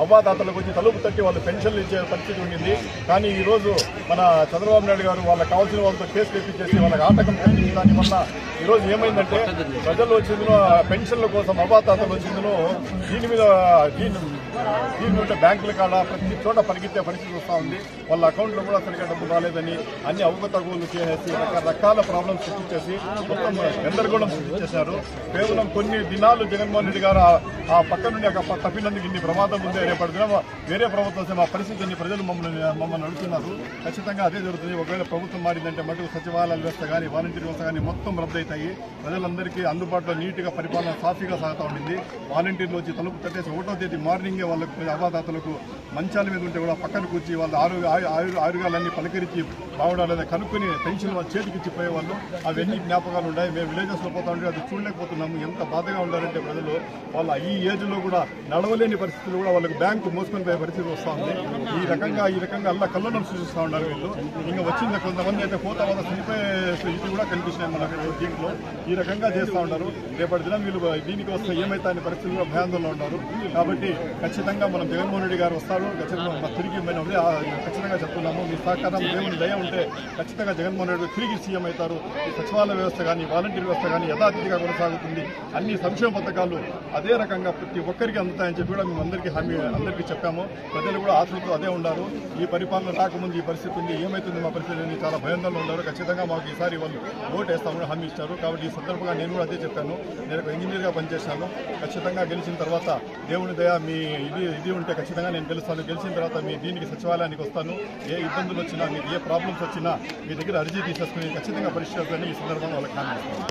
అవ్వాదాతలకు వచ్చి తలుపు తట్టి వాళ్ళు పెన్షన్లు ఇచ్చే పరిస్థితి ఉండింది. కానీ ఈరోజు మన చంద్రబాబు నాయుడు గారు వాళ్ళకి కావాల్సిన వాళ్ళతో కేసు తెప్పించేసి వాళ్ళకి ఆటకం కలిగించిన దానివల్ల ఈరోజు ఏమైందంటే ప్రజలు వచ్చిందో పెన్షన్ల కోసం అవ్వాదాతలు వచ్చిందో దీని ఉంటే బ్యాంకుల కాడ ప్రతి చోట పరిగెత్తే పరిస్థితి వస్తూ ఉంది. వాళ్ళ అకౌంట్లో కూడా సరిగ్గా డబ్బు రాలేదని అన్ని అవకతవకలు చేసేసి రకరకాల ప్రాబ్లమ్స్ సృష్టించేసి మొత్తం గందరగోళం సృష్టించేశారు. కేవలం కొన్ని దినాలు జగన్మోహన్ రెడ్డి గారు ఆ పక్క నుండి తప్పినందుకు ఇన్ని ప్రమాదం ఉందే. రేపటి దినం వేరే ప్రభుత్వం వస్తే మా పరిస్థితిని ప్రజలు మమ్మల్ని అడుగుతున్నారు. ఖచ్చితంగా అదే జరుగుతుంది. ఒకవేళ ప్రభుత్వం మారిందంటే మటుకు సచివాలయ వ్యవస్థ కానీ వాలంటీర్ వ్యవస్థ కానీ మొత్తం రద్దవుతాయి. ప్రజలందరికీ అందుబాటులో నీట్గా పరిపాలన సాఫీగా సాగుతూ ఉండింది. వాలంటీర్లు వచ్చి తలుపు తట్టేసి 1వ తేదీ మార్నింగే వాళ్ళకు అవ్వాదాతలకు మంచాల మీద ఉంటే కూడా పక్కన కూర్చి వాళ్ళ ఆరోగ్యాలన్నీ పలకరించి బాగుండాలేదా కనుక్కొని పెన్షన్ వాళ్ళ చేతికి ఇచ్చిపోయేవాళ్ళు. అవన్నీ జ్ఞాపకాలు ఉన్నాయి. మేము విలేజెస్లో పోతా ఉంటే అది చూడలేకపోతున్నాము. ఎంత బాధగా ఉండాలంటే ప్రజలు వాళ్ళ ఈ ఏజ్లో కూడా నడవలేని పరిస్థితులు కూడా వాళ్ళకి బ్యాంకు మోసుకొని పోయే పరిస్థితి వస్తూ ఉంది. ఈ రకంగా అల్లా కళ్ళను సృష్టిస్తూ ఉన్నారు వీళ్ళు. ఇంకా వచ్చింది కొంతమంది అయితే పోతా వాళ్ళ చనిపోయే ఇది కూడా కనిపిస్తున్నాయి మనకు దీంట్లో. ఈ రకంగా చేస్తూ ఉంటారు. రేపటి దినం వీళ్ళు దీనికి వస్తే ఏమైతే అనే పరిస్థితులు కూడా భయాందోళనలో ఉన్నారు. కాబట్టి ఖచ్చితంగా మనం జగన్మోహన్ రెడ్డి గారు వస్తారు. ఖచ్చితంగా తిరిగి ఖచ్చితంగా చెప్తున్నాము. మీ సహకారం దేవుని దయ ఉంటే ఖచ్చితంగా జగన్మోహన్ రెడ్డి తిరిగి సీఎం అవుతారు. సచివాలయ వ్యవస్థ కానీ వాలంటీర్ వ్యవస్థ కానీ యథాతిథిగా కొనసాగుతుంది. అన్ని సంక్షేమ పథకాలు అదే రకంగా ప్రతి ఒక్కరికి అందుతాయని చెప్పి కూడా మేము అందరికీ చెప్పాము. ప్రజలు కూడా ఆశలతో అదే ఉన్నారు. ఈ పరిపాలన రాకముందు ఈ పరిస్థితి ఉంది, ఏమైతుంది మా పరిస్థితి అని చాలా భయాందోళనలో ఉన్నారు. ఖచ్చితంగా మాకు ఈసారి వాళ్ళు ఓటు వేస్తామని హామీ ఇచ్చారు. కాబట్టి ఈ సందర్భంగా నేను కూడా అదే చెప్పాను. నేను ఒక ఇంజనీర్గా పనిచేశాను. ఖచ్చితంగా గెలిచిన తర్వాత దేవుని దయ మీ ఇది ఉంటే ఖచ్చితంగా నేను గెలుస్తాను. గెలిచిన తర్వాత మీ దీనికి సచివాలయానికి వస్తాను. ఏ ఇబ్బందులు వచ్చినా మీకు ఏ ప్రాబ్లమ్స్ వచ్చినా మీ దగ్గర అర్జీ తీసేసుకుని ఖచ్చితంగా పరిష్కరిస్తానని ఈ సందర్భంగా వాళ్ళకి హామీ ఇస్తాను.